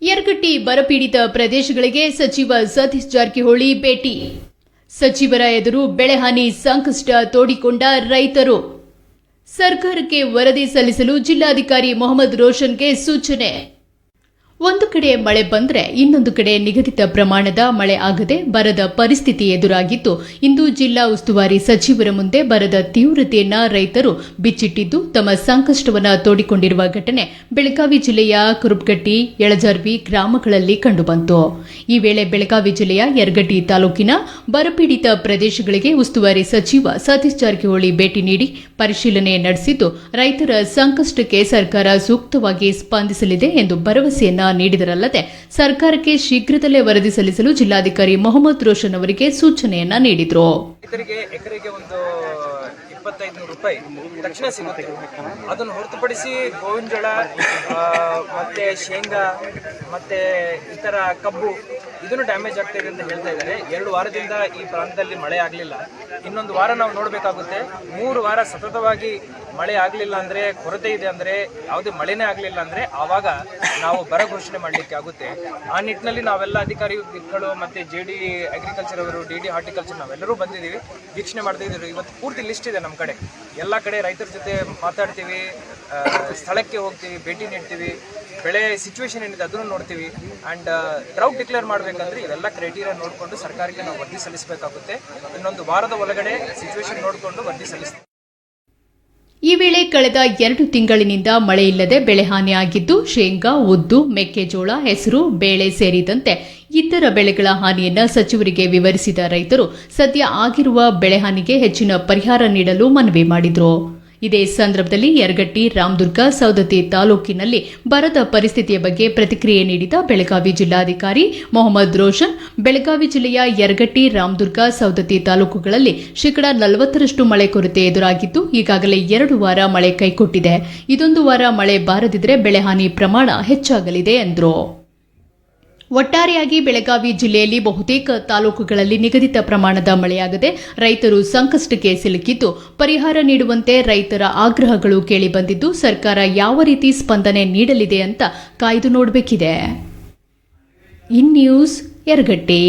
ಯರಗಟ್ಟಿ ಬರಪೀಡಿತ ಪ್ರದೇಶಗಳಿಗೆ ಸಚಿವ ಸತೀಶ್ ಜಾರಕಿಹೊಳಿ ಭೇಟಿ. ಸಚಿವರ ಎದುರು ಬೆಳೆಹಾನಿ ಸಂಕಷ್ಟ ತೋಡಿಕೊಂಡ ರೈತರು. ಸರ್ಕಾರಕ್ಕೆ ವರದಿ ಸಲ್ಲಿಸಲು ಜಿಲ್ಲಾಧಿಕಾರಿ ಮೊಹಮ್ಮದ್ ರೋಷನ್ಗೆ ಸೂಚನೆ. ಒಂದು ಕಡೆ ಮಳೆ ಬಂದರೆ ಇನ್ನೊಂದು ಕಡೆ ನಿಗದಿತ ಪ್ರಮಾಣದ ಮಳೆ ಆಗದೆ ಬರದ ಪರಿಸ್ಥಿತಿ ಎದುರಾಗಿದ್ದು, ಇಂದು ಜಿಲ್ಲಾ ಉಸ್ತುವಾರಿ ಸಚಿವರ ಮುಂದೆ ಬರದ ತೀವ್ರತೆಯನ್ನ ರೈತರು ಬಿಚ್ಚಿಟ್ಟಿದ್ದು ತಮ್ಮ ಸಂಕಷ್ಟವನ್ನು ತೋಡಿಕೊಂಡಿರುವ ಘಟನೆ ಬೆಳಗಾವಿ ಜಿಲ್ಲೆಯ ಕುರುಬಗಟ್ಟಿ, ಯಳಜರ್ವಿ ಗ್ರಾಮಗಳಲ್ಲಿ ಕಂಡುಬಂತು. ಈ ವೇಳೆ ಬೆಳಗಾವಿ ಜಿಲ್ಲೆಯ ಯರಗಟ್ಟಿ ತಾಲೂಕಿನ ಬರಪೀಡಿತ ಪ್ರದೇಶಗಳಿಗೆ ಉಸ್ತುವಾರಿ ಸಚಿವ ಸತೀಶ್ ಜಾರಕಿಹೊಳಿ ಭೇಟಿ ನೀಡಿ ಪರಿಶೀಲನೆ ನಡೆಸಿದ್ದು, ರೈತರ ಸಂಕಷ್ಟಕ್ಕೆ ಸರ್ಕಾರ ಸೂಕ್ತವಾಗಿ ಸ್ಪಂದಿಸಲಿದೆ ಎಂದು ಭರವಸೆಯನ್ನ ನೀಡಿದರಲ್ಲದೆ ಸರ್ಕಾರಕ್ಕೆ ಶೀಘ್ರದಲ್ಲೇ ವರದಿ ಸಲ್ಲಿಸಲು ಜಿಲ್ಲಾಧಿಕಾರಿ ಮೊಹಮ್ಮದ್ ರೋಷನ್ ಅವರಿಗೆ ಸೂಚನೆಯನ್ನ ನೀಡಿದರು. ಎಕರೆಗೆ ಒಂದು 2500 ರೂಪಾಯಿ ತಕ್ಷಣ ಸಿಗುತ್ತೆ. ಅದನ್ನು ಹೊರತುಪಡಿಸಿ ಗೋವಿನ ಜೋಳ ಮತ್ತೆ ಶೇಂಗಾ ಮತ್ತೆ ಇತರ ಕಬ್ಬು ಇದನ್ನು ಡ್ಯಾಮೇಜ್ ಆಗ್ತಾ ಇದೆ ಅಂತ ಹೇಳ್ತಾ ಇದ್ದಾರೆ. 2 ವಾರದಿಂದ ಈ ಪ್ರಾಂತದಲ್ಲಿ ಮಳೆ ಆಗಲಿಲ್ಲ. ಇನ್ನೊಂದು ವಾರ ನಾವು ನೋಡಬೇಕಾಗುತ್ತೆ. 3 ವಾರ ಸತತವಾಗಿ ಮಳೆ ಆಗಲಿಲ್ಲ ಅಂದರೆ, ಕೊರತೆ ಇದೆ ಅಂದರೆ, ಯಾವುದೇ ಮಳೆನೇ ಆಗಲಿಲ್ಲ ಅಂದರೆ ಆವಾಗ ನಾವು ಬರ ಘೋಷಣೆ ಮಾಡಲಿಕ್ಕೆ ಆಗುತ್ತೆ. ಆ ನಿಟ್ಟಿನಲ್ಲಿ ನಾವೆಲ್ಲ ಅಧಿಕಾರಿಗಳು ಮತ್ತು JD ಅಗ್ರಿಕಲ್ಚರ್ ಅವರು, DD ಹಾರ್ಟಿಕಲ್ಚರ್ ನಾವೆಲ್ಲರೂ ಬಂದಿದ್ದೀವಿ, ವೀಕ್ಷಣೆ ಮಾಡ್ತಾ ಇದ್ದೀವಿ. ಇವತ್ತು ಪೂರ್ತಿ ಲಿಸ್ಟ್ ಇದೆ ನಮ್ಮ ಕಡೆ. ಎಲ್ಲ ಕಡೆ ರೈತರ ಜೊತೆ ಮಾತಾಡ್ತೀವಿ, ಸ್ಥಳಕ್ಕೆ ಹೋಗ್ತೀವಿ, ಭೇಟಿ ನೀಡ್ತೀವಿ, ಬೆಳೆ ಸಿಚುವೇಶನ್ ಏನಿದೆ ಅದನ್ನು ನೋಡ್ತೀವಿ. ಆ್ಯಂಡ್ ಡ್ರೌಟ್ ಡಿಕ್ಲೇರ್ ಮಾಡಬೇಕಂದ್ರೆ ಇವೆಲ್ಲ ಕ್ರೈಟೀರಿಯಾ ನೋಡಿಕೊಂಡು ಸರ್ಕಾರಕ್ಕೆ ನಾವು ವರದಿ ಸಲ್ಲಿಸಬೇಕಾಗುತ್ತೆ. ಇನ್ನೊಂದು ವಾರದ ಒಳಗಡೆ ಸಿಚುವೇಶನ್ ನೋಡಿಕೊಂಡು ವರದಿ ಸಲ್ಲಿಸ್ತೀವಿ. ಈ ವೇಳೆ ಕಳೆದ 2 ತಿಂಗಳಿನಿಂದ ಮಳೆ ಇಲ್ಲದೆ ಬೆಳೆ ಹಾನಿಯಾಗಿದ್ದು, ಶೇಂಗಾ, ಉದ್ದು, ಮೆಕ್ಕೆಜೋಳ, ಹೆಸರು ಬೇಳೆ ಸೇರಿದಂತೆ ಇತರ ಬೆಳೆಗಳ ಹಾನಿಯನ್ನು ಸಚಿವರಿಗೆ ವಿವರಿಸಿದ ರೈತರು ಸದ್ಯ ಆಗಿರುವ ಬೆಳೆ ಹಾನಿಗೆ ಹೆಚ್ಚಿನ ಪರಿಹಾರ ನೀಡಲು ಮನವಿ ಮಾಡಿದರು. ಇದೇ ಸಂದರ್ಭದಲ್ಲಿ ಯರಗಟ್ಟಿ, ರಾಮದುರ್ಗ, ಸವದತ್ತಿ ತಾಲೂಕಿನಲ್ಲಿ ಬರದ ಪರಿಸ್ಥಿತಿಯ ಬಗ್ಗೆ ಪ್ರತಿಕ್ರಿಯೆ ನೀಡಿದ ಬೆಳಗಾವಿ ಜಿಲ್ಲಾಧಿಕಾರಿ ಮೊಹಮ್ಮದ್ ರೋಷನ್, ಬೆಳಗಾವಿ ಜಿಲ್ಲೆಯ ಯರಗಟ್ಟಿ, ರಾಮದುರ್ಗ, ಸವದತ್ತಿ ತಾಲೂಕುಗಳಲ್ಲಿ 40% ಮಳೆ ಕೊರತೆ ಎದುರಾಗಿದ್ದು, ಈಗಾಗಲೇ 2 ವಾರ ಮಳೆ ಕೈಕೊಟ್ಟಿದೆ. ಇದೊಂದು ವಾರ ಮಳೆ ಬಾರದಿದ್ದರೆ ಬೆಳೆ ಹಾನಿ ಪ್ರಮಾಣ ಹೆಚ್ಚಾಗಲಿದೆ ಎಂದರು. ಒಟ್ಟಾರೆಯಾಗಿ ಬೆಳಗಾವಿ ಜಿಲ್ಲೆಯಲ್ಲಿ ಬಹುತೇಕ ತಾಲೂಕುಗಳಲ್ಲಿ ನಿಗದಿತ ಪ್ರಮಾಣದ ಮಳೆಯಾಗದೆ ರೈತರು ಸಂಕಷ್ಟಕ್ಕೆ ಸಿಲುಕಿದ್ದು, ಪರಿಹಾರ ನೀಡುವಂತೆ ರೈತರ ಆಗ್ರಹಗಳು ಕೇಳಿಬಂದಿದ್ದು, ಸರ್ಕಾರ ಯಾವ ರೀತಿ ಸ್ಪಂದನೆ ನೀಡಲಿದೆ ಅಂತ ಕಾಯ್ದು ನೋಡಬೇಕಿದೆ. In news Yaragatti.